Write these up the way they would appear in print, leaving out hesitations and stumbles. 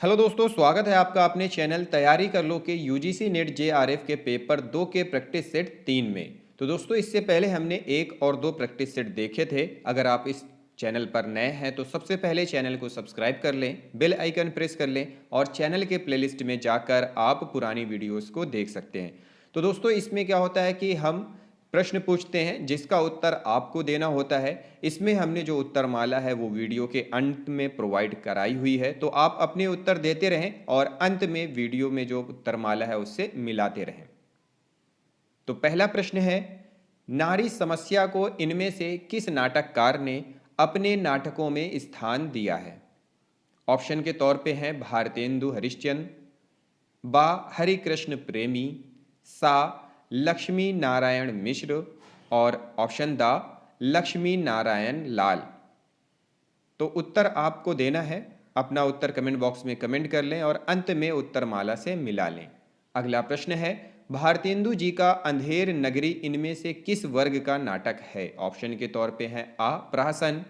Hello दोस्तों, स्वागत है आपका अपने चैनल तैयारी कर लो के यूजीसी नेट जेआरएफ के पेपर 2 के प्रैक्टिस सेट 3 में। तो दोस्तों, इससे पहले हमने 1 और 2 प्रैक्टिस सेट देखे थे। अगर आप इस चैनल पर नए हैं तो सबसे पहले चैनल को सब्सक्राइब कर लें, बेल आइकन प्रेस कर लें और चैनल के प्लेलिस्ट में जाकर आप पुरानी वीडियोस को देख सकते हैं। तो दोस्तों, इसमें क्या होता है कि हम प्रश्न पूछते हैं जिसका उत्तर आपको देना होता है। इसमें हमने जो उत्तरमाला है वो वीडियो के अंत में प्रोवाइड कराई हुई है, तो आप अपने उत्तर देते रहें और अंत में वीडियो में जो उत्तरमाला है उससे मिलाते रहें। तो पहला प्रश्न है, नारी समस्या को इनमें से किस नाटककार ने अपने नाटकों में स्थान दिया है? ऑप्शन के तौर पे हैं भारतेंदु हरिश्चंद्र, बा हरिकृष्ण प्रेमी, सा लक्ष्मी नारायण मिश्र और ऑप्शन द लक्ष्मी नारायण लाल। तो उत्तर आपको देना है। अपना उत्तर कमेंट बॉक्स में कमेंट कर लें और अंत में उत्तरमाला से मिला लें। अगला प्रश्न है, भारतेंदु जी का अंधेर नगरी इनमें से किस वर्ग का नाटक है? ऑप्शन के तौर पे हैं आ प्रहसन,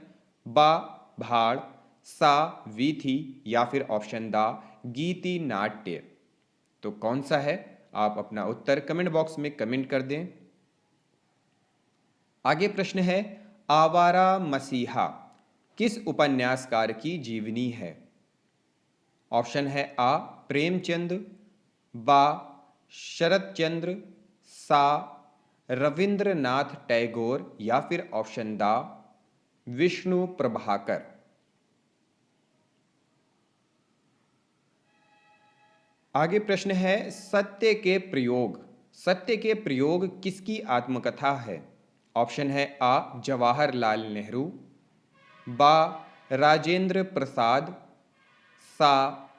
बा भाड़, सा वीथी या फिर ऑप्शन दा गीति नाट्य। तो कौन सा है? आप अपना उत्तर कमेंट बॉक्स में कमेंट कर दें। आगे प्रश्न है, आवारा मसीहा किस उपन्यासकार की जीवनी है? ऑप्शन है आ प्रेमचंद, बा शरत चंद्र, सा रविंद्रनाथ टैगोर या फिर ऑप्शन दा विष्णु प्रभाकर। आगे प्रश्न है, सत्य के प्रयोग किसकी आत्मकथा है? ऑप्शन है आ जवाहरलाल नेहरू, बा राजेंद्र प्रसाद, सा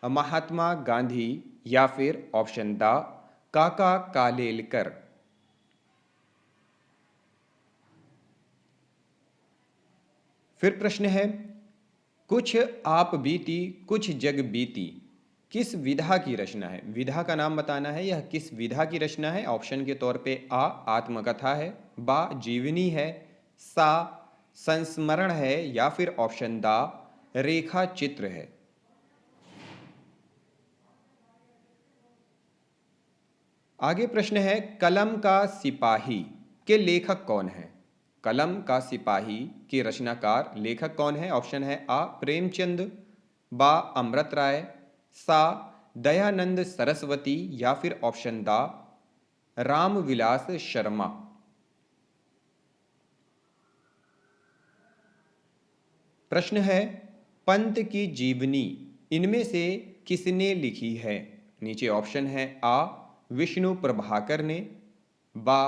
महात्मा गांधी या फिर ऑप्शन दा काका कालेलकर। फिर प्रश्न है, कुछ आप बीती कुछ जग बीती किस विधा की रचना है? विधा का नाम बताना है, यह किस विधा की रचना है? ऑप्शन के तौर पे आ आत्मकथा है, बा जीवनी है, सा संस्मरण है या फिर ऑप्शन दा रेखा चित्र है। आगे प्रश्न है, कलम का सिपाही के लेखक कौन है? कलम का सिपाही के रचनाकार लेखक कौन है? ऑप्शन है आ प्रेमचंद, बा अमृत राय, सा दयानंद सरस्वती या फिर ऑप्शन दा रामविलास शर्मा। प्रश्न है, पंत की जीवनी इनमें से किसने लिखी है? नीचे ऑप्शन है आ विष्णु प्रभाकर ने, बा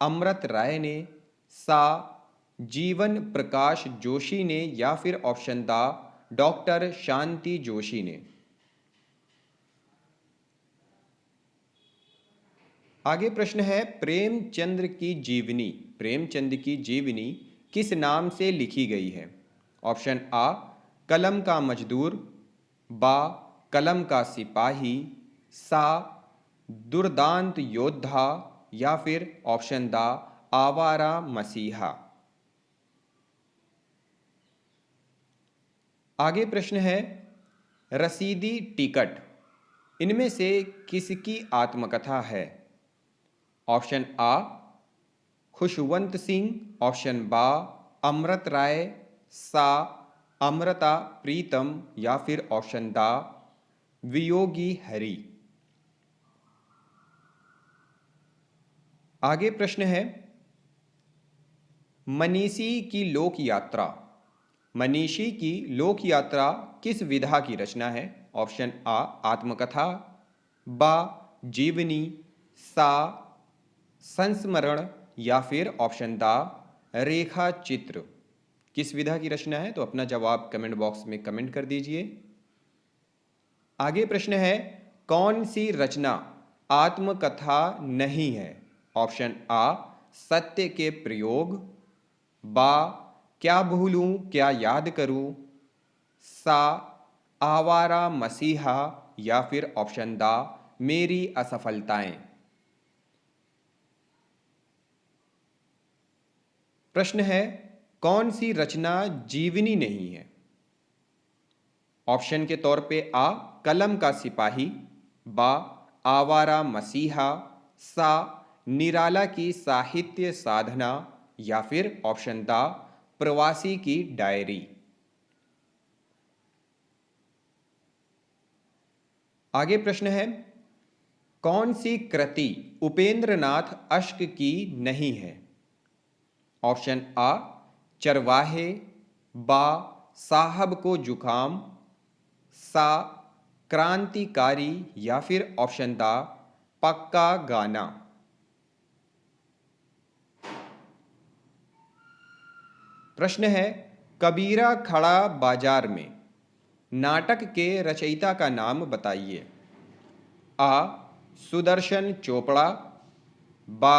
अमृत राय ने, सा जीवन प्रकाश जोशी ने या फिर ऑप्शन दा डॉक्टर शांति जोशी ने। आगे प्रश्न है, प्रेमचंद की जीवनी किस नाम से लिखी गई है? ऑप्शन आ कलम का मजदूर, बा कलम का सिपाही, सा दुर्दांत योद्धा या फिर ऑप्शन दा आवारा मसीहा। आगे प्रश्न है, रसीदी टिकट इनमें से किसकी आत्मकथा है? ऑप्शन आ खुशवंत सिंह, ऑप्शन बा अमृत राय, सा अमृता प्रीतम या फिर ऑप्शन दा वियोगी हरि। आगे प्रश्न है, मनीषी की लोक यात्रा किस विधा की रचना है? ऑप्शन आ आत्मकथा, बा जीवनी, सा संस्मरण या फिर ऑप्शन दा रेखा चित्र। किस विधा की रचना है? तो अपना जवाब कमेंट बॉक्स में कमेंट कर दीजिए। आगे प्रश्न है, कौन सी रचना आत्मकथा नहीं है? ऑप्शन आ सत्य के प्रयोग, बा क्या भूलूं क्या याद करूं, सा आवारा मसीहा या फिर ऑप्शन दा मेरी असफलताएं। प्रश्न है, कौन सी रचना जीवनी नहीं है? ऑप्शन के तौर पे आ कलम का सिपाही, बा आवारा मसीहा, सा निराला की साहित्य साधना, या फिर ऑप्शन दा प्रवासी की डायरी। आगे प्रश्न है, कौन सी कृति उपेंद्रनाथ अश्क की नहीं है? ऑप्शन आ चरवाहे, बा साहब को जुकाम, सा क्रांतिकारी, या फिर ऑप्शन दा पक्का गाना। प्रश्न है, कबीरा खड़ा बाजार में नाटक के रचयिता का नाम बताइए। आ सुदर्शन चोपड़ा, बा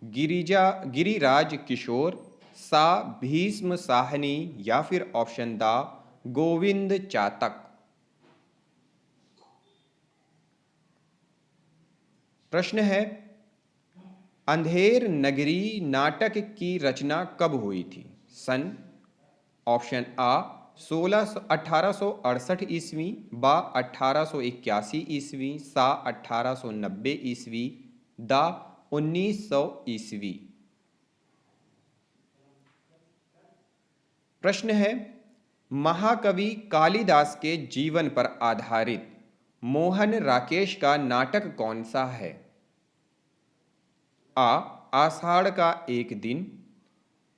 गिरिराज किशोर, सा भीष्म साहनी, या फिर ऑप्शन दा गोविंद चातक। प्रश्न है, अंधेर नगरी नाटक की रचना कब हुई थी? सन ऑप्शन आ 1868 ईस्वी, बा 1881 ईस्वी, सा 1890 ईस्वी, दा 1900 ईस्वी। प्रश्न है, महाकवि कालिदास के जीवन पर आधारित मोहन राकेश का नाटक कौन सा है? आ आषाढ़ का एक दिन,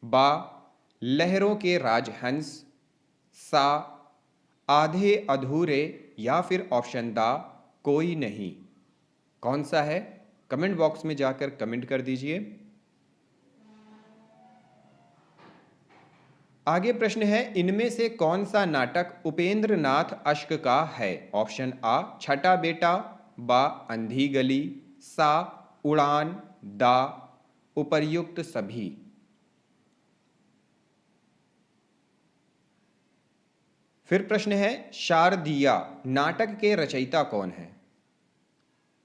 बा लहरों के राजहंस, सा आधे अधूरे, या फिर ऑप्शन दा कोई नहीं। कौन सा है? कमेंट बॉक्स में जाकर कमेंट कर दीजिए। आगे प्रश्न है, इनमें से कौन सा नाटक उपेंद्रनाथ अश्क का है? ऑप्शन आ छठा बेटा, बा अंधी गली, सा उड़ान, दा उपर्युक्त सभी। फिर प्रश्न है, शारदिया नाटक के रचयिता कौन है?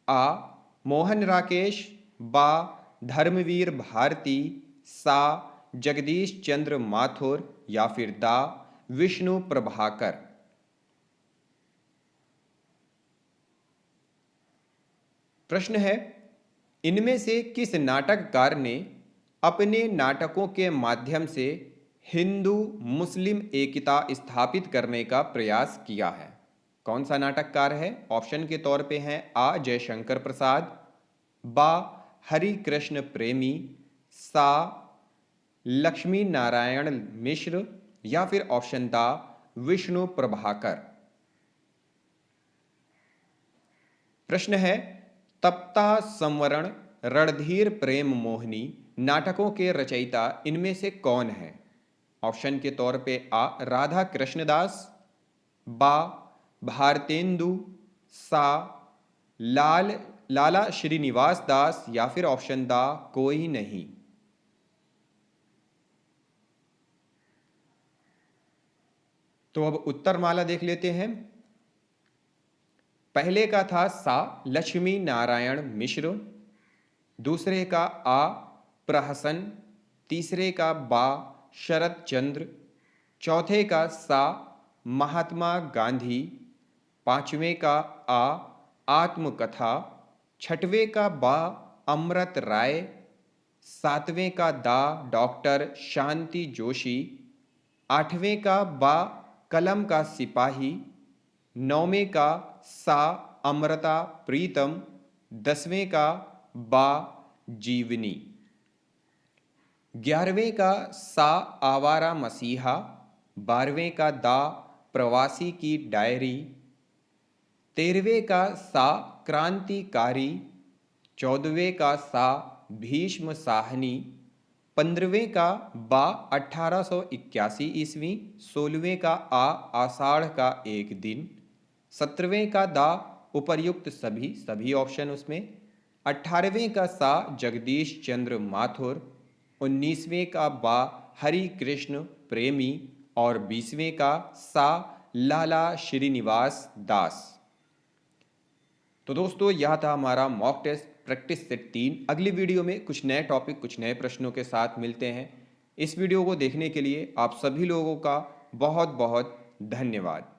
आ मोहन राकेश, बा धर्मवीर भारती, सा जगदीश चंद्र माथुर, या फिर दा विष्णु प्रभाकर। प्रश्न है, इनमें से किस नाटककार ने अपने नाटकों के माध्यम से हिंदू मुस्लिम एकता स्थापित करने का प्रयास किया है? कौन सा नाटककार है? ऑप्शन के तौर पे हैं आ जयशंकर प्रसाद, बा हरि कृष्ण प्रेमी, सा लक्ष्मी नारायण मिश्र, या फिर ऑप्शन दा विष्णु प्रभाकर। प्रश्न है, तप्ता संवरण रणधीर प्रेम मोहिनी नाटकों के रचयिता इनमें से कौन है? ऑप्शन के तौर पे आ राधा कृष्णदास, बा भारतेंदु, सा लाला श्रीनिवास दास, या फिर ऑप्शन दा कोई नहीं। तो अब उत्तर माला देख लेते हैं। पहले का था सा लक्ष्मी नारायण मिश्र, दूसरे का आ प्रहसन, तीसरे का बा शरद चंद्र, चौथे का सा महात्मा गांधी, पांचवें का आ आत्मकथा, छठवें का बा अमृत राय, सातवें का दा डॉक्टर शांति जोशी, आठवें का बा कलम का सिपाही, नौवें का सा अमृता प्रीतम, दसवें का बा जीवनी, 11वें का सा आवारा मसीहा, 12वें का दा प्रवासी की डायरी, 13वें का सा क्रांतिकारी, 14वें का सा भीष्म साहनी, 15वें का बा 1881 ईस्वी, 16वें का आ आषाढ़ का एक दिन, 17वें का दा उपर्युक्त सभी ऑप्शन उसमें, 18वें का सा जगदीश चंद्र माथुर, 19वें का बा हरि कृष्ण प्रेमी, और 20वें का सा लाला श्रीनिवास दास। तो दोस्तों यह था हमारा मॉक टेस्ट प्रैक्टिस सेट 3। अगली वीडियो में कुछ नए टॉपिक कुछ नए प्रश्नों के साथ मिलते हैं। इस वीडियो को देखने के लिए आप सभी लोगों का बहुत बहुत धन्यवाद।